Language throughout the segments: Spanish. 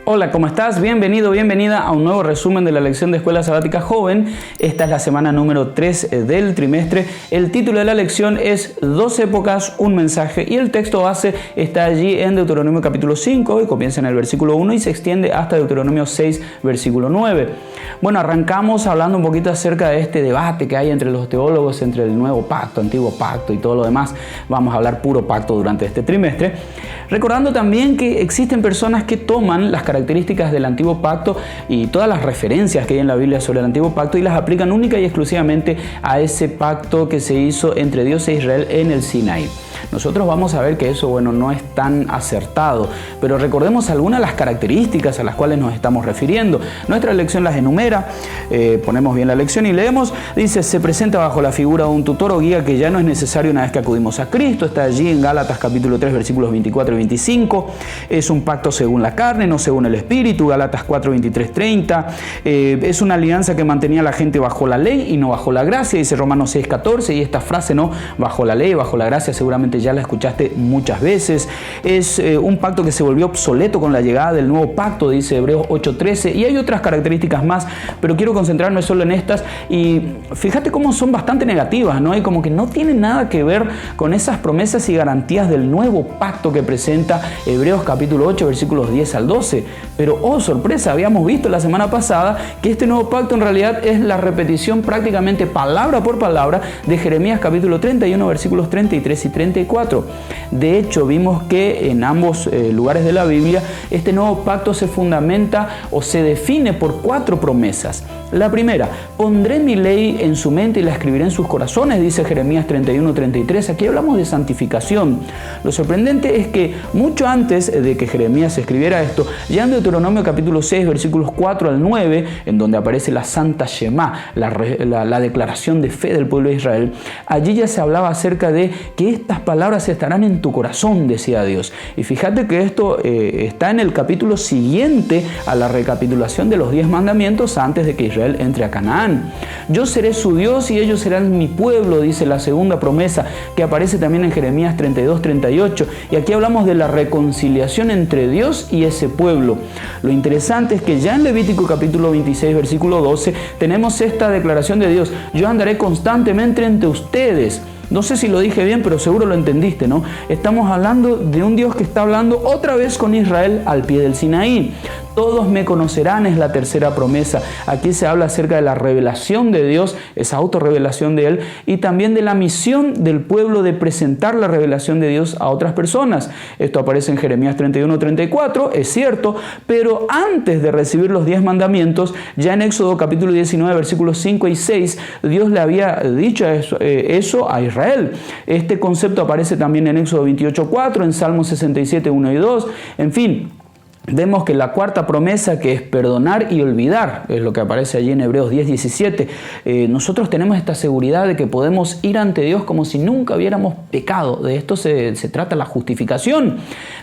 Hola, ¿cómo estás? Bienvenido, bienvenida a un nuevo resumen de la lección de Escuela Sabática Joven. Esta es la semana número 3 del trimestre. El título de la lección es 2 épocas, un mensaje, y el texto base está allí en Deuteronomio capítulo 5 y comienza en el versículo 1 y se extiende hasta Deuteronomio 6, versículo 9. Bueno, arrancamos hablando un poquito acerca de este debate que hay entre los teólogos, entre el nuevo pacto, antiguo pacto y todo lo demás. Vamos a hablar puro pacto durante este trimestre. Recordando también que existen personas que toman las características del antiguo pacto y todas las referencias que hay en la Biblia sobre el antiguo pacto y las aplican única y exclusivamente a ese pacto que se hizo entre Dios e Israel en el Sinaí. Nosotros vamos a ver que eso, no es tan acertado, pero recordemos algunas de las características a las cuales nos estamos refiriendo. Nuestra lección las enumera, ponemos bien la lección y leemos. Dice, se presenta bajo la figura de un tutor o guía que ya no es necesario una vez que acudimos a Cristo. Está allí en Gálatas capítulo 3, versículos 24 y 25. Es un pacto según la carne, no según el Espíritu. Gálatas 4, 23, 30. Es una alianza que mantenía a la gente bajo la ley y no bajo la gracia. Dice Romanos 6, 14. Y esta frase, bajo la ley, bajo la gracia, seguramente ya la escuchaste muchas veces. Es un pacto que se volvió obsoleto con la llegada del nuevo pacto, dice Hebreos 8:13, y hay otras características más, pero quiero concentrarme solo en estas. Y fíjate cómo son bastante negativas, y como que no tienen nada que ver con esas promesas y garantías del nuevo pacto que presenta Hebreos capítulo 8, versículos 10 al 12. Pero, oh sorpresa, habíamos visto la semana pasada que este nuevo pacto en realidad es la repetición prácticamente palabra por palabra de Jeremías capítulo 31, versículos 33 y 34. De hecho, vimos que en ambos lugares de la Biblia este nuevo pacto se fundamenta o se define por 4 promesas. La primera, pondré mi ley en su mente y la escribiré en sus corazones, dice Jeremías 31, 33. Aquí hablamos de santificación. Lo sorprendente es que mucho antes de que Jeremías escribiera esto, ya en Deuteronomio capítulo 6, versículos 4 al 9, en donde aparece la Santa Shema, la declaración de fe del pueblo de Israel, allí ya se hablaba acerca de que estas palabras estarán en tu corazón, decía Dios. Y fíjate que esto está en el capítulo siguiente a la recapitulación de los 10 mandamientos antes de que Israel entre a Canaán. Yo seré su Dios y ellos serán mi pueblo, dice la segunda promesa que aparece también en Jeremías 32, 38. Y aquí hablamos de la reconciliación entre Dios y ese pueblo. Lo interesante es que ya en Levítico capítulo 26, versículo 12, tenemos esta declaración de Dios: yo andaré constantemente entre ustedes. No sé si lo dije bien, pero seguro lo entendiste, ¿no? Estamos hablando de un Dios que está hablando otra vez con Israel al pie del Sinaí. Todos me conocerán es la tercera promesa. Aquí se habla acerca de la revelación de Dios, esa autorrevelación de Él, y también de la misión del pueblo de presentar la revelación de Dios a otras personas. Esto aparece en Jeremías 31, 34, es cierto, pero antes de recibir los 10 mandamientos, ya en Éxodo capítulo 19, versículos 5 y 6, Dios le había dicho eso a Israel. Este concepto aparece también en Éxodo 28, 4, en Salmos 67, 1 y 2, en fin. Vemos que la cuarta promesa, que es perdonar y olvidar, es lo que aparece allí en Hebreos 10, 17. Nosotros tenemos esta seguridad de que podemos ir ante Dios como si nunca hubiéramos pecado. De esto se trata la justificación.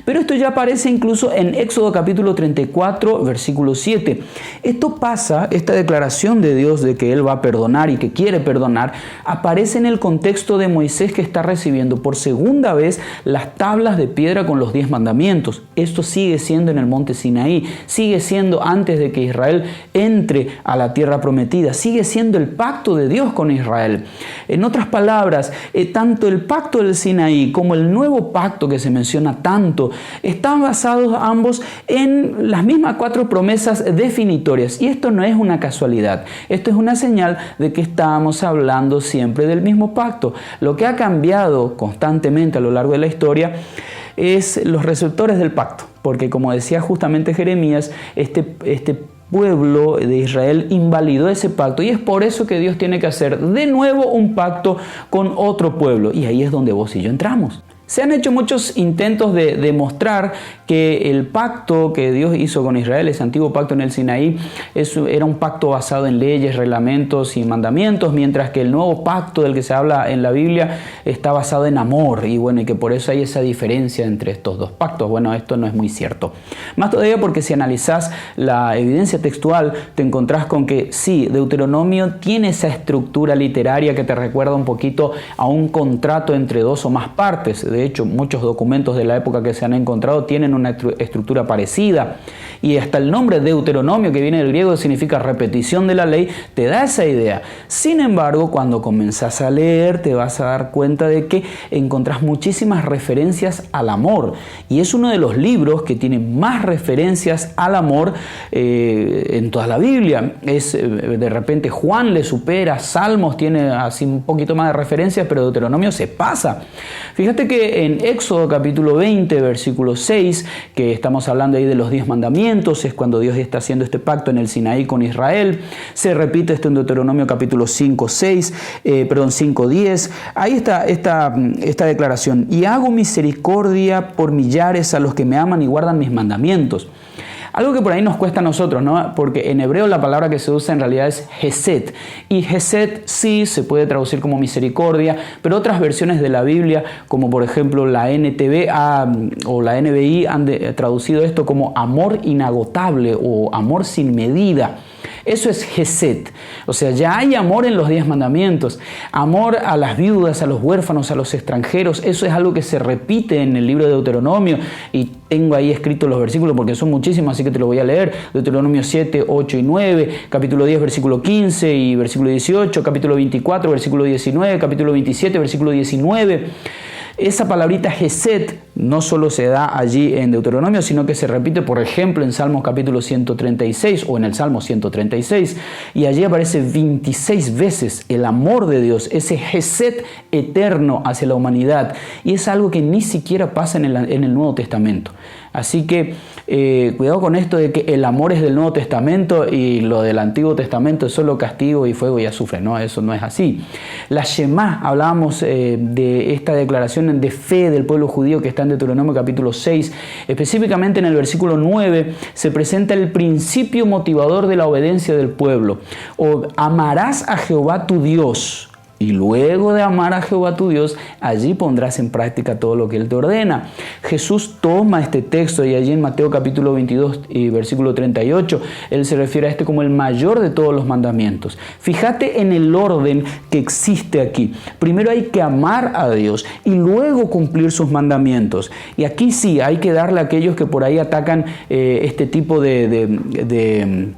Pero esto ya aparece incluso en Éxodo capítulo 34, versículo 7. Esto pasa, esta declaración de Dios de que Él va a perdonar y que quiere perdonar, aparece en el contexto de Moisés, que está recibiendo por segunda vez las tablas de piedra con los 10 mandamientos. Esto sigue siendo en el monte Sinaí, sigue siendo antes de que Israel entre a la tierra prometida, sigue siendo el pacto de Dios con Israel. En otras palabras, tanto el pacto del Sinaí como el nuevo pacto que se menciona tanto, están basados ambos en las mismas 4 promesas definitorias. Y esto no es una casualidad, esto es una señal de que estamos hablando siempre del mismo pacto. Lo que ha cambiado constantemente a lo largo de la historia es los receptores del pacto, porque como decía justamente Jeremías, este pueblo de Israel invalidó ese pacto, y es por eso que Dios tiene que hacer de nuevo un pacto con otro pueblo, y ahí es donde vos y yo entramos. Se han hecho muchos intentos de demostrar que el pacto que Dios hizo con Israel, ese antiguo pacto en el Sinaí, era un pacto basado en leyes, reglamentos y mandamientos, mientras que el nuevo pacto del que se habla en la Biblia está basado en amor, y que por eso hay esa diferencia entre estos dos pactos. Esto no es muy cierto. Más todavía porque si analizás la evidencia textual, te encontrás con que sí, Deuteronomio tiene esa estructura literaria que te recuerda un poquito a un contrato entre 2 o más partes. De De hecho, muchos documentos de la época que se han encontrado tienen una estructura parecida. Y hasta el nombre Deuteronomio, que viene del griego, significa repetición de la ley, te da esa idea. Sin embargo, cuando comenzás a leer, te vas a dar cuenta de que encontrás muchísimas referencias al amor. Y es uno de los libros que tiene más referencias al amor en toda la Biblia. De repente Juan le supera, Salmos tiene así un poquito más de referencias, pero Deuteronomio se pasa. Fíjate que en Éxodo capítulo 20, versículo 6, que estamos hablando ahí de los 10 mandamientos, es cuando Dios está haciendo este pacto en el Sinaí con Israel. Se repite esto en Deuteronomio capítulo 5:10. Ahí está esta declaración. Y hago misericordia por millares a los que me aman y guardan mis mandamientos. Algo que por ahí nos cuesta a nosotros, ¿no? Porque en hebreo la palabra que se usa en realidad es Hesed. Y Hesed sí se puede traducir como misericordia, pero otras versiones de la Biblia, como por ejemplo la NTV o la NBI, han traducido esto como amor inagotable o amor sin medida. Eso es Hesed. O sea, ya hay amor en los 10 mandamientos. Amor a las viudas, a los huérfanos, a los extranjeros. Eso es algo que se repite en el libro de Deuteronomio. Y tengo ahí escritos los versículos porque son muchísimos, así que te lo voy a leer. Deuteronomio 7, 8 y 9, capítulo 10, versículo 15 y versículo 18, capítulo 24, versículo 19, capítulo 27, versículo 19. Esa palabrita Hesed no solo se da allí en Deuteronomio, sino que se repite, por ejemplo, en Salmos capítulo 136 o en el Salmo 136. Y allí aparece 26 veces el amor de Dios, ese Hesed eterno hacia la humanidad. Y es algo que ni siquiera pasa en el Nuevo Testamento. Así que cuidado con esto de que el amor es del Nuevo Testamento y lo del Antiguo Testamento es solo castigo y fuego y azufre. No, eso no es así. La Shema, hablábamos de esta declaración de fe del pueblo judío que está en Deuteronomio capítulo 6. Específicamente en el versículo 9 se presenta el principio motivador de la obediencia del pueblo. O amarás a Jehová tu Dios. Y luego de amar a Jehová tu Dios, allí pondrás en práctica todo lo que Él te ordena. Jesús toma este texto y allí en Mateo capítulo 22 y versículo 38, Él se refiere a este como el mayor de todos los mandamientos. Fíjate en el orden que existe aquí. Primero hay que amar a Dios y luego cumplir sus mandamientos. Y aquí sí, hay que darle a aquellos que por ahí atacan este tipo de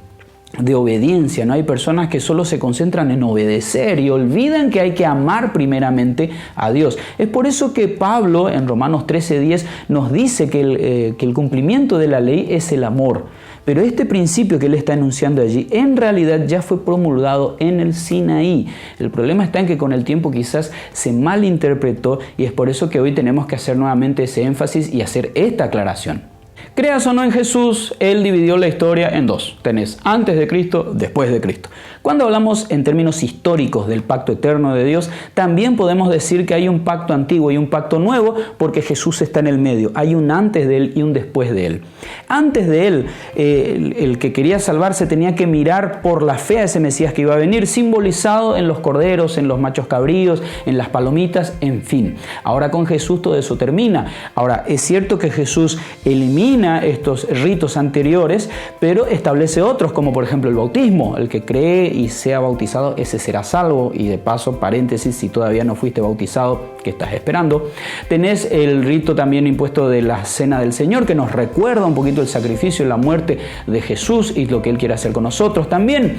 obediencia, ¿no? Hay personas que solo se concentran en obedecer y olvidan que hay que amar primeramente a Dios. Es por eso que Pablo en Romanos 13:10 nos dice que el cumplimiento de la ley es el amor. Pero este principio que él está enunciando allí, en realidad ya fue promulgado en el Sinaí. El problema está en que con el tiempo quizás se malinterpretó y es por eso que hoy tenemos que hacer nuevamente ese énfasis y hacer esta aclaración. Creas o no en Jesús, Él dividió la historia en dos. Tenés antes de Cristo, después de Cristo. Cuando hablamos en términos históricos del pacto eterno de Dios, también podemos decir que hay un pacto antiguo y un pacto nuevo porque Jesús está en el medio. Hay un antes de Él y un después de Él. Antes de Él, el que quería salvarse tenía que mirar por la fe a ese Mesías que iba a venir, simbolizado en los corderos, en los machos cabríos, en las palomitas, en fin. Ahora con Jesús todo eso termina. Ahora, es cierto que Jesús elimina estos ritos anteriores, pero establece otros, como por ejemplo el bautismo. El que cree y sea bautizado, ese será salvo. Y de paso, paréntesis, si todavía no fuiste bautizado, ¿qué estás esperando? Tenés el rito también impuesto de la Cena del Señor, que nos recuerda un poquito el sacrificio y la muerte de Jesús y lo que Él quiere hacer con nosotros. También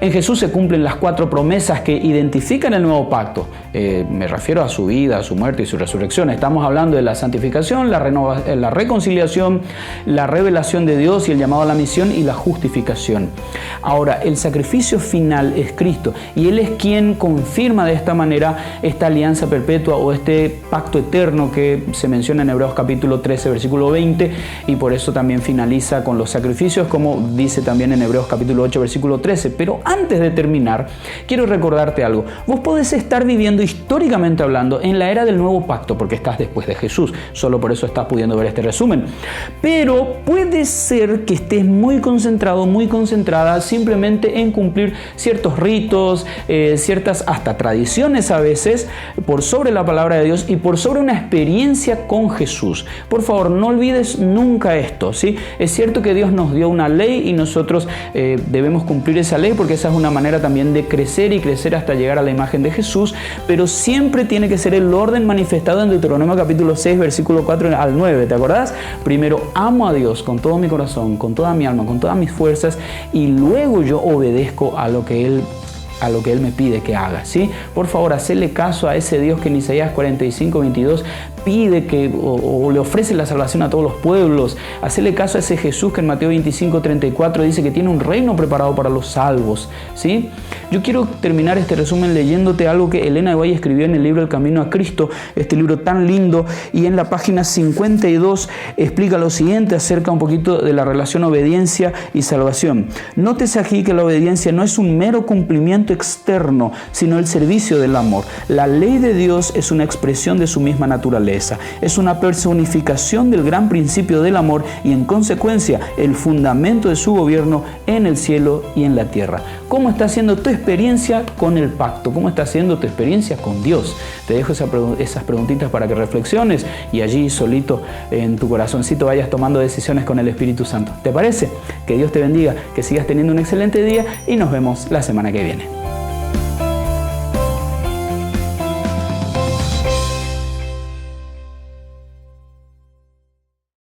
en Jesús se cumplen las 4 promesas que identifican el nuevo pacto. Me refiero a su vida, a su muerte y su resurrección. Estamos hablando de la santificación, la reconciliación, la revelación de Dios y el llamado a la misión y la justificación. Ahora, el sacrificio final es Cristo y Él es quien confirma de esta manera esta alianza perpetua o este pacto eterno que se menciona en Hebreos capítulo 13, versículo 20, y por eso también finaliza con los sacrificios, como dice también en Hebreos capítulo 8, versículo 13. Pero antes de terminar, quiero recordarte algo. Vos podés estar viviendo históricamente hablando en la era del nuevo pacto porque estás después de Jesús, solo por eso estás pudiendo ver este resumen. Pero puede ser que estés muy concentrado, muy concentrada simplemente en cumplir ciertos ritos, ciertas hasta tradiciones a veces, por sobre la palabra palabra de Dios y por sobre una experiencia con Jesús. Por favor, no olvides nunca esto, ¿sí? Es cierto que Dios nos dio una ley y nosotros debemos cumplir esa ley porque esa es una manera también de crecer y crecer hasta llegar a la imagen de Jesús, pero siempre tiene que ser el orden manifestado en Deuteronomio capítulo 6, versículo 4 al 9, ¿te acordás? Primero amo a Dios con todo mi corazón, con toda mi alma, con todas mis fuerzas y luego yo obedezco a lo que Él me pide que haga, ¿sí? Por favor, hacele caso a ese Dios que en Isaías 45, 22 pide o le ofrece la salvación a todos los pueblos. Hacele caso a ese Jesús que en Mateo 25, 34 dice que tiene un reino preparado para los salvos, ¿sí? Yo quiero terminar este resumen leyéndote algo que Elena de White escribió en el libro El Camino a Cristo, este libro tan lindo, y en la página 52 explica lo siguiente acerca un poquito de la relación obediencia y salvación. Nótese aquí que la obediencia no es un mero cumplimiento externo, sino el servicio del amor. La ley de Dios es una expresión de su misma naturaleza. Es una personificación del gran principio del amor y en consecuencia el fundamento de su gobierno en el cielo y en la tierra. ¿Cómo está siendo tu experiencia con el pacto? ¿Cómo está siendo tu experiencia con Dios? Te dejo esas preguntitas para que reflexiones y allí solito en tu corazoncito vayas tomando decisiones con el Espíritu Santo. ¿Te parece? Que Dios te bendiga, que sigas teniendo un excelente día y nos vemos la semana que viene.